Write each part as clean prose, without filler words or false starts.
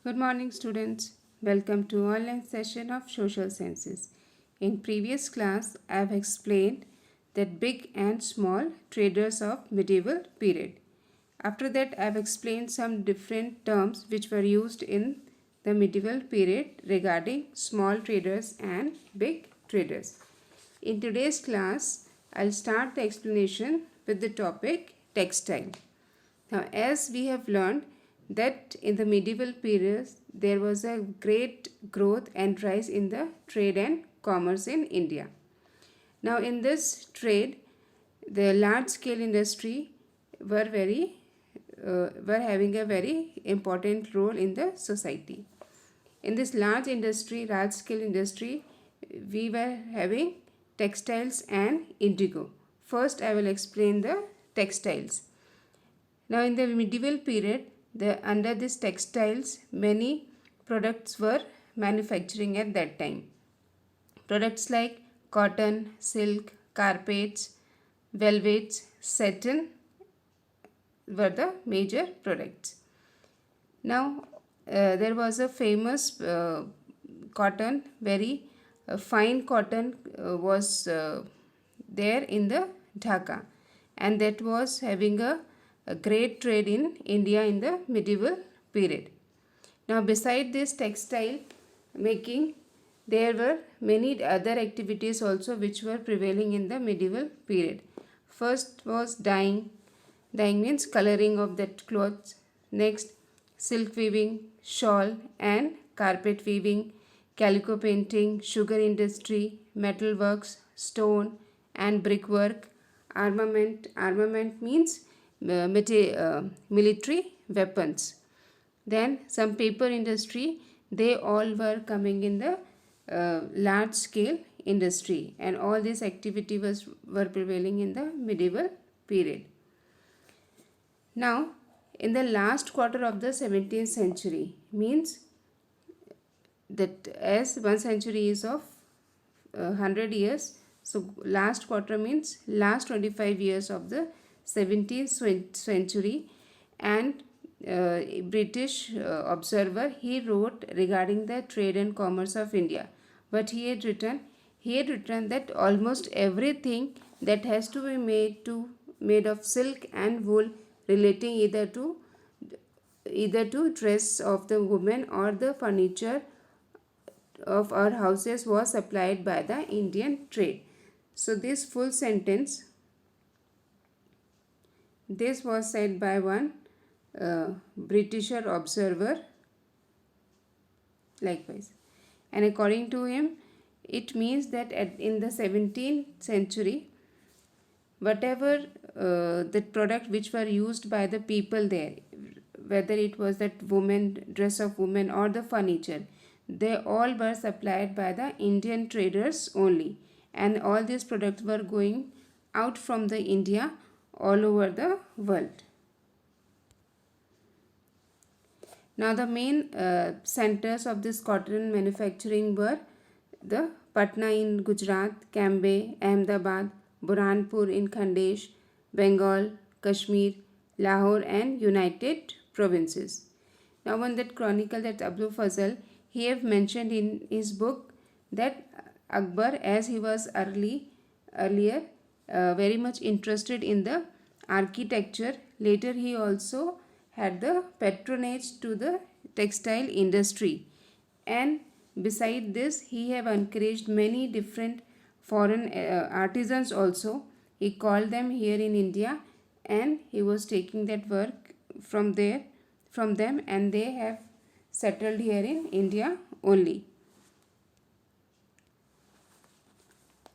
Good morning, students. Welcome to online session of Social Sciences. In previous class, I have explained that big and small traders of medieval period. After that, I have explained some different terms which were used in the medieval period regarding small traders and big traders. In today's class, I'll start the explanation with the topic textile. Now, as we have learned that in the medieval period there was a great growth and rise in the trade and commerce in India. Now, in this trade, the large scale industry were having a very important role in the society. In this large scale industry, we were having textiles and indigo. First, I will explain the textiles. Now, in the medieval period, under these textiles, many products were manufacturing at that time. Products like cotton, silk, carpets, velvets, satin were the major products. Now, there was a famous cotton, very fine cotton was there in the Dhaka, and that was having a great trade in India in the medieval period. Now, beside this textile making, there were many other activities also which were prevailing in the medieval period. First was dyeing. Dyeing means coloring of that clothes. Next, silk weaving, shawl and carpet weaving, calico painting, sugar industry, metalworks, stone and brickwork, armament. Armament means military weapons. Then some paper industry, they all were coming in the large scale industry, and all this activity were prevailing in the medieval period. Now, in the last quarter of the 17th century, means that as 1 century is of 100 years, so last quarter means last 25 years of the 17th century, and British observer, he wrote regarding the trade and commerce of India. But he had written that almost everything that has to be made of silk and wool, relating either to dress of the women or the furniture of our houses, was supplied by the Indian trade. So this full sentence, this was said by one Britisher observer likewise, and according to him, it means that in the 17th century, whatever the product which were used by the people there, whether it was that dress of women or the furniture, they all were supplied by the Indian traders only, and all these products were going out from the India all over the world. Now, the main centers of this cotton manufacturing were the Patna in Gujarat, Cambay, Ahmedabad, Burhanpur in Khandesh, Bengal, Kashmir, Lahore and United Provinces. Now, on that chronicle, that Abul Fazl, he have mentioned in his book that Akbar, as he was earlier very much interested in the architecture, later he also had the patronage to the textile industry, and beside this he have encouraged many different foreign artisans also. He called them here in India, and he was taking that work from them, and they have settled here in India only.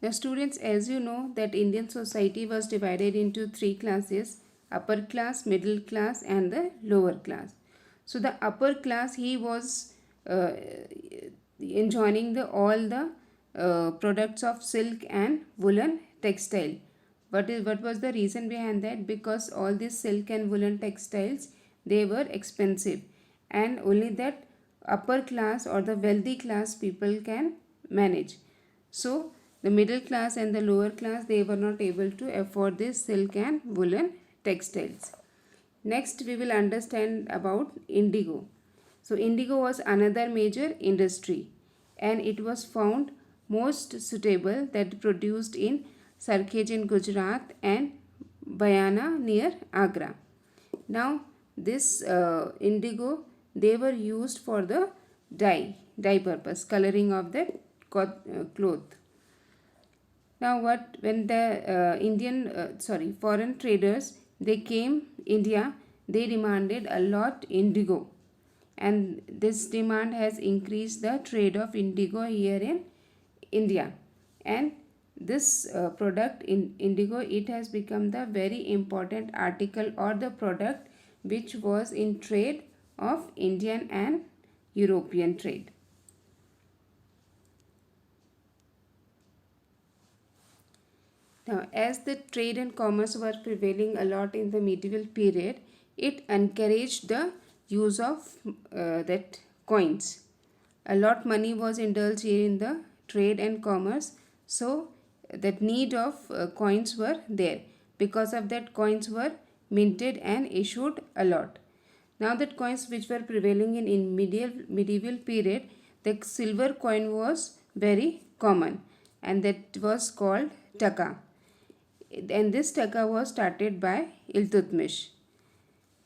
Now, students, as you know that Indian society was divided into three classes: upper class, middle class and the lower class. So the upper class, he was enjoying all the products of silk and woolen textile. What was the reason behind that? Because all these silk and woolen textiles, they were expensive, and only that upper class or the wealthy class people can manage. So the middle class and the lower class, they were not able to afford this silk and woolen textiles. Next, we will understand about indigo. So indigo was another major industry, and it was found most suitable that produced in Sarkhej in Gujarat and Bayana near Agra. Now this indigo, they were used for the dye purpose, coloring of the cloth. Now what, when the foreign traders, they came India, they demanded a lot indigo, and this demand has increased the trade of indigo here in India. And this product in indigo, it has become the very important article or the product which was in trade of Indian and European trade. Now, as the trade and commerce were prevailing a lot in the medieval period, it encouraged the use of that coins. A lot money was indulged here in the trade and commerce, so that need of coins were there. Because of that, coins were minted and issued a lot. Now that coins which were prevailing in medieval period, the silver coin was very common, and that was called taka. And this taka was started by Iltutmish.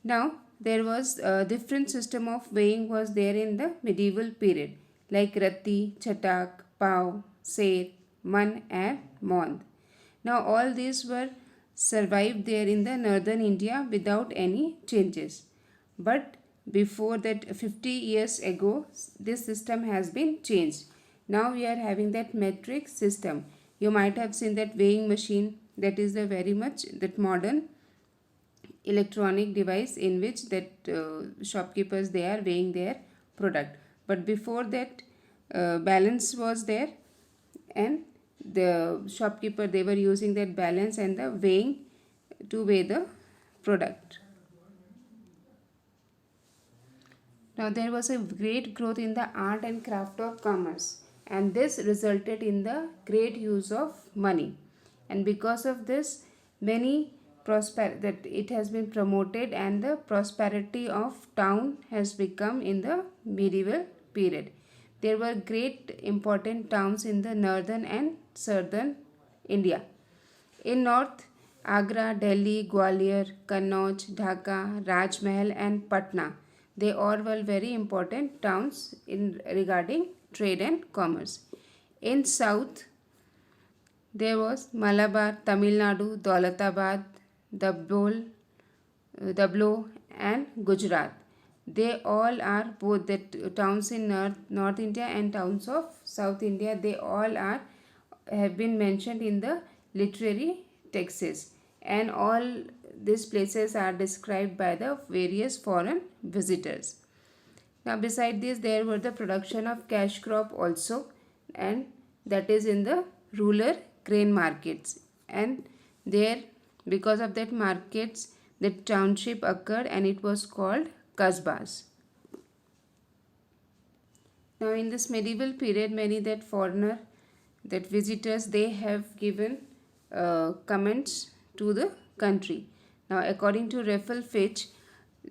Now there was a different system of weighing was there in the medieval period, like rati, chatak, pav, ser, man and mond. Now all these were survived there in the northern India without any changes. But before that, 50 years ago, this system has been changed. Now we are having that metric system. You might have seen that weighing machine, that is the very much that modern electronic device in which that shopkeepers, they are weighing their product. But before that, balance was there, and the shopkeeper, they were using that balance and the weighing to weigh the product. Now there was a great growth in the art and craft of commerce, and this resulted in the great use of money. And because of this, many that it has been promoted, and the prosperity of town has become in the medieval period. There were great important towns in the northern and southern India. In north, Agra, Delhi, Gwalior, Kannauj, Dhaka, Rajmahal and Patna, they all were very important towns in regarding trade and commerce. In south, there was Malabar, Tamil Nadu, Daulatabad, Dablo and Gujarat. They all are both the towns in North India and towns of South India. They all are have been mentioned in the literary texts, and all these places are described by the various foreign visitors. Now beside this, there were the production of cash crop also, and that is in the rural grain markets, and there, because of that markets, the township occurred and it was called kasbahs. Now in this medieval period, many that foreigner, that visitors, they have given comments to the country. Now according to Raffle Fitch,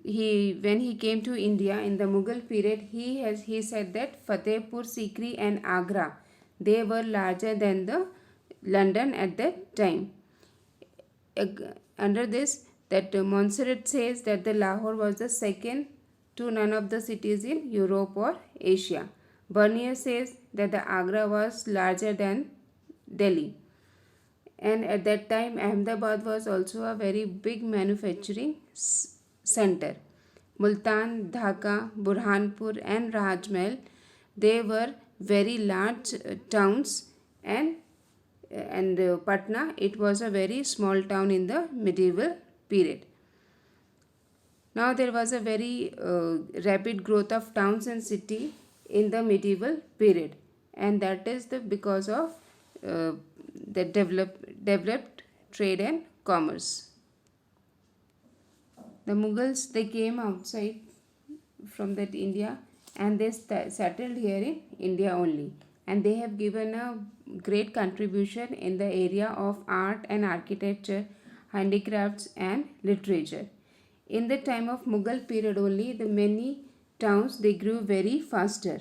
when he came to India in the Mughal period, he said that Fatehpur Sikri and Agra, they were larger than the London at that time. Under this, that Montserrat says that the Lahore was the second to none of the cities in Europe or Asia. Bernier says that the Agra was larger than Delhi. And at that time, Ahmedabad was also a very big manufacturing center. Multan, Dhaka, Burhanpur and Rajmahal, they were very large towns, and Patna, it was a very small town in the medieval period. Now there was a very rapid growth of towns and city in the medieval period, and that is because of the developed trade and commerce. The Mughals, they came outside from that India, and they settled here in India only, and they have given a great contribution in the area of art and architecture, handicrafts and literature. In the time of Mughal period only, the many towns, they grew very faster.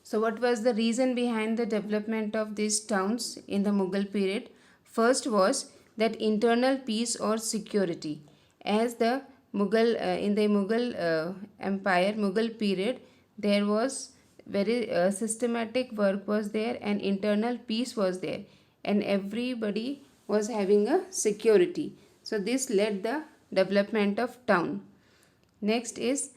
So what was the reason behind the development of these towns in the Mughal period? First was that internal peace or security. As the Mughal in the Mughal empire, Mughal period, there was very systematic work was there, and internal peace was there, and everybody was having a security. So this led the development of town. Next is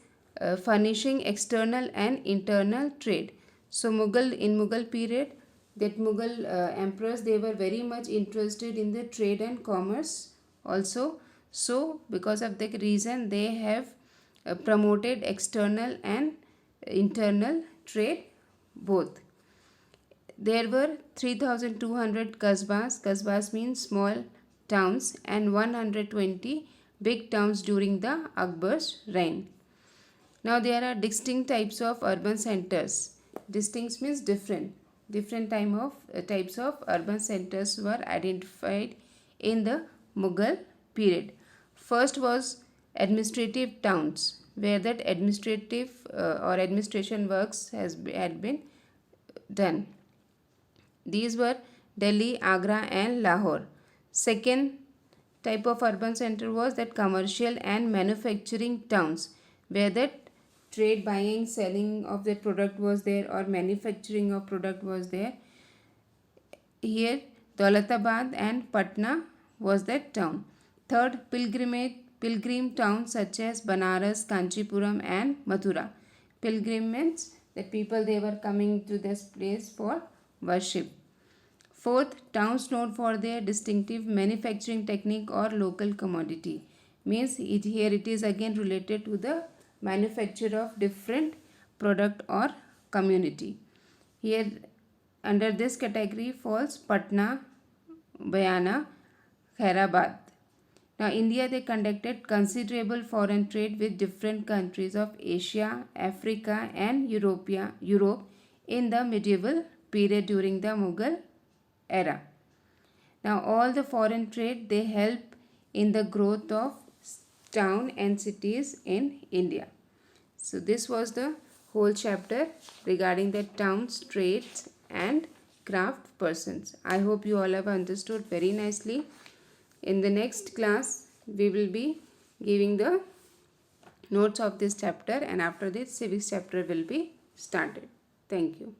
furnishing external and internal trade. So Mughal period, that Mughal emperors, they were very much interested in the trade and commerce also. So because of that reason, they have promoted external and internal trade both. There were 3,200 kasbahs. Kasbahs means small towns, and 120 big towns during the Akbar's reign. Now there are distinct types of urban centers. Distinct means different. Different types of urban centers were identified in the Mughal period. First was administrative towns, where that administrative or administration works had been done. These were Delhi, Agra and Lahore. Second type of urban center was that commercial and manufacturing towns, where that trade, buying, selling of the product was there, or manufacturing of product was there. Here Daulatabad and Patna was that town. Third, pilgrim towns such as Banaras, Kanchipuram and Mathura. Pilgrims, the people, they were coming to this place for worship. Fourth, towns known for their distinctive manufacturing technique or local commodity. Means here it is again related to the manufacture of different product or community. Here under this category falls Patna, Bayana, Khairabad. Now India, they conducted considerable foreign trade with different countries of Asia, Africa and Europe in the medieval period during the Mughal era. Now all the foreign trade, they help in the growth of town and cities in India. So this was the whole chapter regarding the towns, trades and craft persons. I hope you all have understood very nicely. In the next class, we will be giving the notes of this chapter, and after this civics chapter will be started. Thank you.